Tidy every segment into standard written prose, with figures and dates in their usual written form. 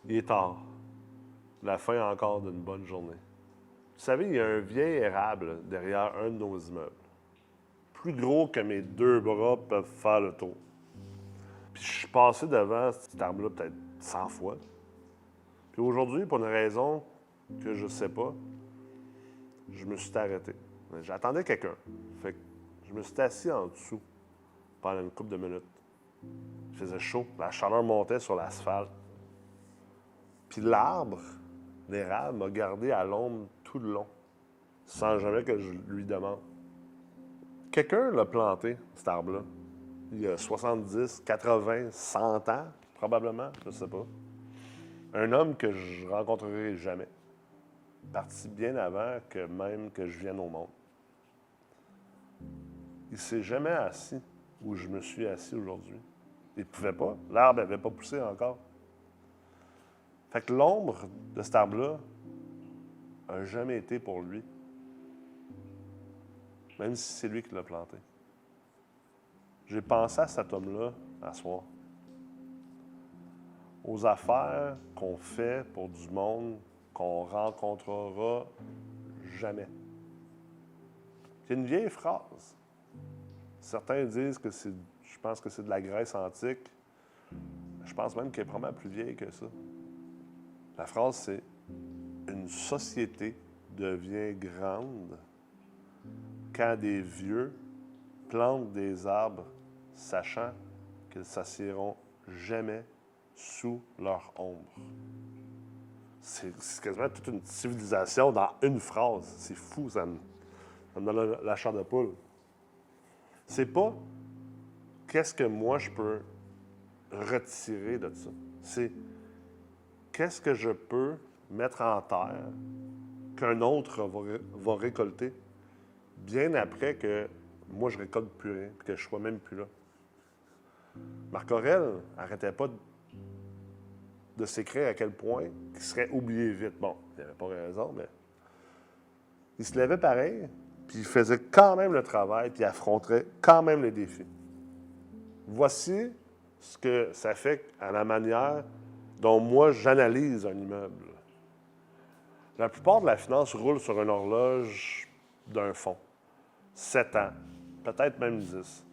Il est tard. La fin encore d'une bonne journée. Vous savez, il y a un vieil érable derrière un de nos immeubles. Plus gros que mes deux bras peuvent faire le tour. Puis je suis passé devant cet arbre-là peut-être 100 fois. Puis aujourd'hui, pour une raison que je ne sais pas, je me suis arrêté. J'attendais quelqu'un. Fait que je me suis assis en dessous pendant une couple de minutes. Il faisait chaud, la chaleur montait sur l'asphalte. Puis l'arbre, l'érable, m'a gardé à l'ombre tout le long, sans jamais que je lui demande. Quelqu'un l'a planté, cet arbre-là, il y a 70, 80, 100 ans, probablement, je ne sais pas. Un homme que je rencontrerai jamais. Parti bien avant que même que je vienne au monde. Il ne s'est jamais assis où je me suis assis aujourd'hui. Il ne pouvait pas. L'arbre n'avait pas poussé encore. Fait que l'ombre de cet arbre-là n'a jamais été pour lui. Même si c'est lui qui l'a planté. J'ai pensé à cet homme-là à soir. Aux affaires qu'on fait pour du monde qu'on rencontrera jamais. C'est une vieille phrase. Certains disent que c'est, je pense que c'est de la Grèce antique. Je pense même qu'elle est probablement plus vieille que ça. La phrase, c'est « Une société devient grande quand des vieux plantent des arbres, sachant qu'ils ne s'assieront jamais sous leur ombre. » C'est quasiment toute une civilisation dans une phrase. C'est fou, ça me donne la chair de poule. C'est pas qu'est-ce que moi je peux retirer de ça. C'est qu'est-ce que je peux mettre en terre qu'un autre va récolter bien après que moi je récolte plus rien, que je sois même plus là. Marc Aurèle n'arrêtait pas de s'écrire à quel point il serait oublié vite. Bon, il n'avait pas raison, mais il se levait pareil, puis il faisait quand même le travail, puis il affronterait quand même les défis. Voici ce que ça fait à la manière dont moi j'analyse un immeuble. La plupart de la finance roule sur une horloge d'un fonds. 7 ans, peut-être même 10.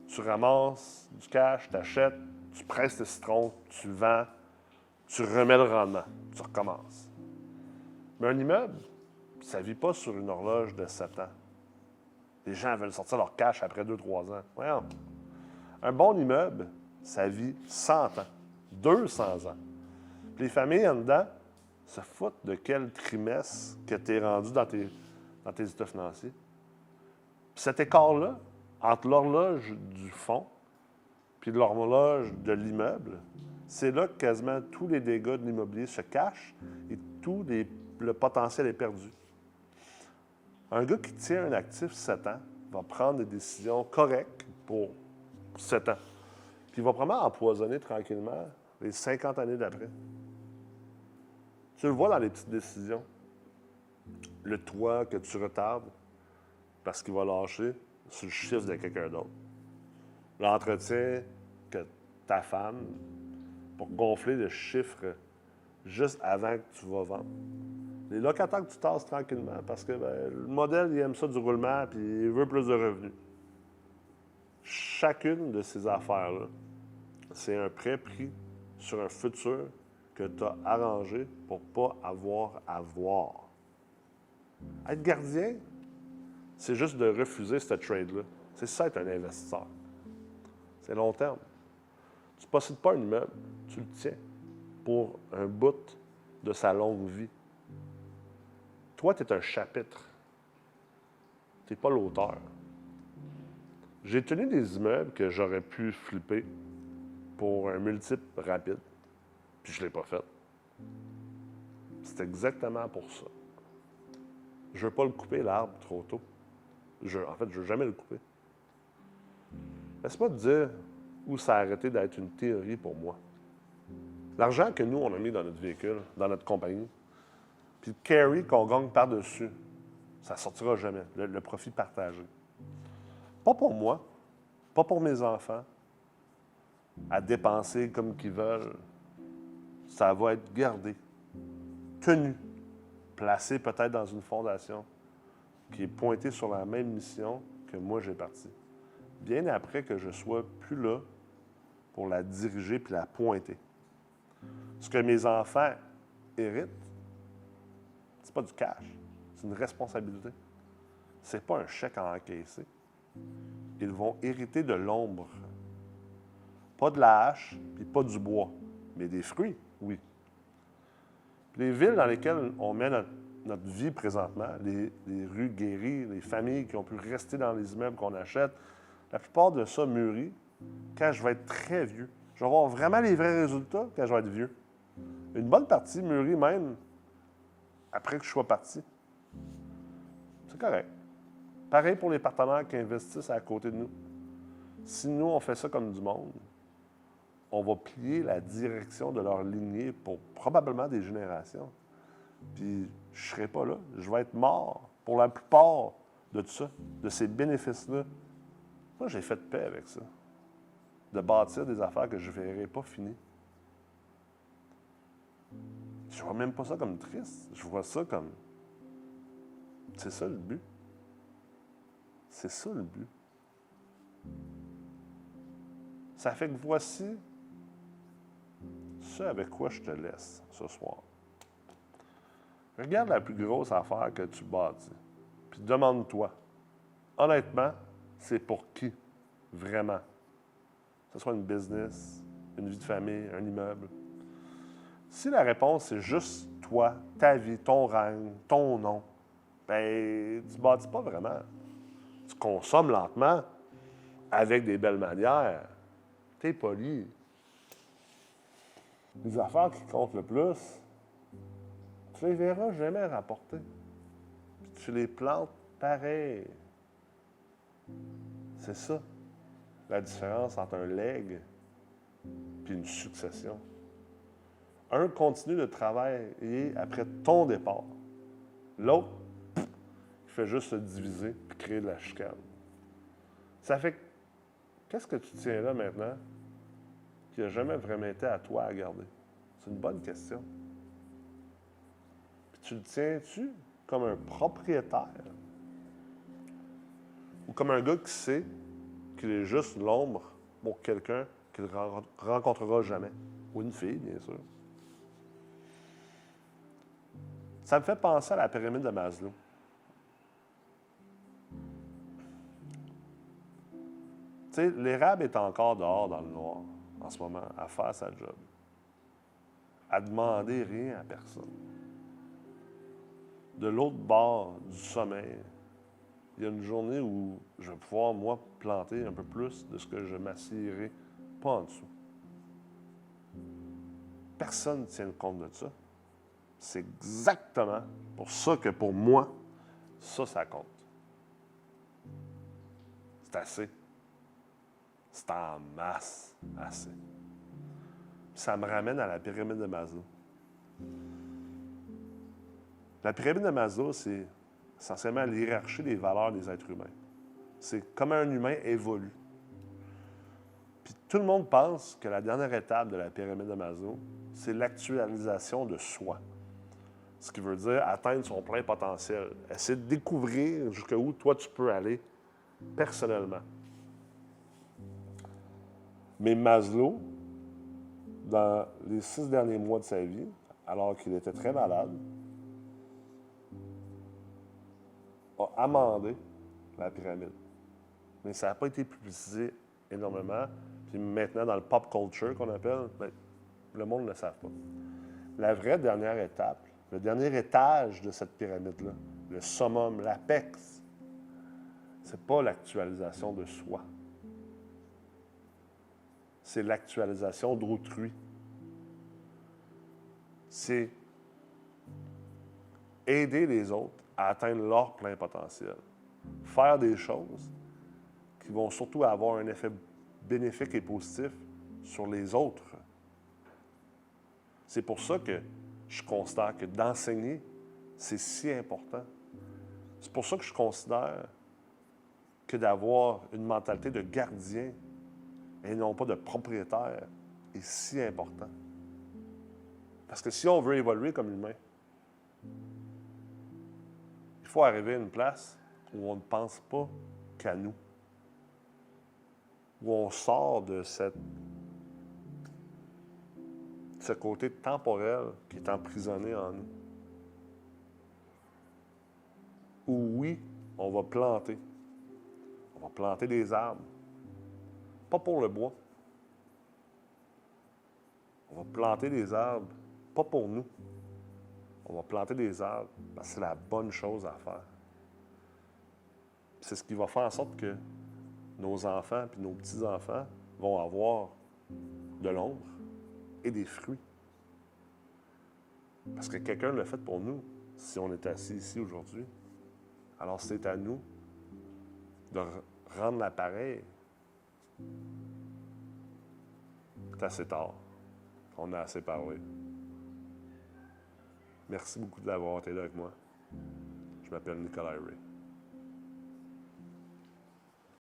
Tu ramasses du cash, tu achètes, tu presses le citron, tu le vends, tu remets le rendement, tu recommences. Mais un immeuble, ça ne vit pas sur une horloge de 7 ans. Les gens veulent sortir leur cash après 2-3 ans. Voyons. Un bon immeuble, ça vit 100 ans, 200 ans. Puis les familles en dedans se foutent de quel trimestre que tu es rendu dans tes états financiers. Puis cet écart-là, entre l'horloge du fonds puis l'horloge de l'immeuble, c'est là que quasiment tous les dégâts de l'immobilier se cachent et le potentiel est perdu. Un gars qui tient un actif 7 ans va prendre des décisions correctes pour 7 ans. Puis il va probablement empoisonner tranquillement les 50 années d'après. Tu le vois dans les petites décisions. Le toit que tu retardes parce qu'il va lâcher sur le chiffre de quelqu'un d'autre. L'entretien que ta femme pour gonfler le chiffre juste avant que tu vas vendre. Les locataires que tu tasses tranquillement parce que le modèle, il aime ça du roulement puis il veut plus de revenus. Chacune de ces affaires-là, c'est un prêt pris sur un futur que tu as arrangé pour ne pas avoir à voir. Être gardien, c'est juste de refuser ce trade-là. C'est ça être un investisseur. C'est long terme. Tu ne possèdes pas un immeuble, tu le tiens pour un bout de sa longue vie. Toi, tu es un chapitre. Tu n'es pas l'auteur. J'ai tenu des immeubles que j'aurais pu flipper pour un multiple rapide, puis je ne l'ai pas fait. C'est exactement pour ça. Je ne veux pas le couper, l'arbre, trop tôt. En fait, je ne veux jamais le couper. Laisse-moi te dire où ça a arrêté d'être une théorie pour moi. L'argent que nous, on a mis dans notre véhicule, dans notre compagnie, puis le carry qu'on gagne par-dessus, ça ne sortira jamais. Le profit partagé. Pas pour moi, pas pour mes enfants, à dépenser comme qu'ils veulent. ça va être gardé, tenu, placé peut-être dans une fondation qui est pointée sur la même mission que moi j'ai parti. Bien après que je sois plus là pour la diriger puis la pointer. Ce que mes enfants héritent, c'est pas du cash, c'est une responsabilité. C'est pas un chèque à encaisser. Ils vont hériter de l'ombre. Pas de la hache, puis pas du bois, mais des fruits, oui. Les villes dans lesquelles on met notre vie présentement, les rues guéries, les familles qui ont pu rester dans les immeubles qu'on achète, la plupart de ça mûrit quand je vais être très vieux. Je vais avoir vraiment les vrais résultats quand je vais être vieux. Une bonne partie mûrit même après que je sois parti. C'est correct. Pareil pour les partenaires qui investissent à côté de nous. Si nous, on fait ça comme du monde, on va plier la direction de leur lignée pour probablement des générations. Puis, je ne serai pas là. Je vais être mort pour la plupart de tout ça, de ces bénéfices-là. Moi, j'ai fait paix avec ça. De bâtir des affaires que je ne verrai pas finies. Je ne vois même pas ça comme triste. Je vois ça comme... C'est ça le but. C'est ça le but. Ça fait que voici ce avec quoi je te laisse ce soir. Regarde la plus grosse affaire que tu bâtis. Puis demande-toi, honnêtement, c'est pour qui? Vraiment. Que ce soit une business, une vie de famille, un immeuble. Si la réponse, c'est juste toi, ta vie, ton rang, ton nom, bien, tu ne bâtis pas vraiment. Tu consommes lentement, avec des belles manières. Tu es poli. Les affaires qui comptent le plus, tu les verras jamais rapporter. Puis tu les plantes pareil. C'est ça, la différence entre un legs et une succession. Un continue de travailler après ton départ. L'autre, il fait juste se diviser et créer de la chicane. Ça fait que, qu'est-ce que tu tiens là maintenant qui n'a jamais vraiment été à toi à garder? C'est une bonne question. Puis tu le tiens-tu comme un propriétaire? Ou comme un gars qui sait qu'il est juste l'ombre pour quelqu'un qu'il ne rencontrera jamais? Ou une fille, bien sûr. Ça me fait penser à la pyramide de Maslow. Tu sais, l'érable est encore dehors dans le noir en ce moment, à faire sa job. À demander rien à personne. De l'autre bord du sommeil, il y a une journée où je vais pouvoir, moi, planter un peu plus de ce que je m'assierai pas en dessous. Personne ne tient compte de ça. C'est exactement pour ça que pour moi, ça compte. C'est assez. C'est en masse assez. Ça me ramène à la pyramide de Maslow. La pyramide de Maslow, c'est essentiellement l'hiérarchie des valeurs des êtres humains. C'est comment un humain évolue. Puis tout le monde pense que la dernière étape de la pyramide de Maslow, c'est l'actualisation de soi. Ce qui veut dire atteindre son plein potentiel. Essayer de découvrir jusqu'où toi tu peux aller personnellement. Mais Maslow, dans les 6 derniers mois de sa vie, alors qu'il était très malade, a amendé la pyramide. Mais ça n'a pas été publicisé énormément. Puis maintenant, dans le pop culture qu'on appelle, bien, le monde ne le savent pas. La vraie dernière étape, le dernier étage de cette pyramide-là, le summum, l'apex, c'est pas l'actualisation de soi. C'est l'actualisation d'autrui. C'est aider les autres à atteindre leur plein potentiel. Faire des choses qui vont surtout avoir un effet bénéfique et positif sur les autres. C'est pour ça que je considère que d'enseigner, c'est si important. C'est pour ça que je considère que d'avoir une mentalité de gardien et non pas de propriétaire est si important. Parce que si on veut évoluer comme humain, il faut arriver à une place où on ne pense pas qu'à nous. Où on sort de ce côté temporel qui est emprisonné en nous. Où oui, on va planter. On va planter des arbres. Pas pour le bois. On va planter des arbres, pas pour nous. On va planter des arbres parce que c'est la bonne chose à faire. C'est ce qui va faire en sorte que nos enfants et nos petits-enfants vont avoir de l'ombre et des fruits. Parce que quelqu'un l'a fait pour nous si on est assis ici aujourd'hui. Alors c'est à nous de rendre l'appareil. C'est assez tard. On a assez parlé. Merci beaucoup d'avoir été là avec moi. Je m'appelle Nicolas Ray.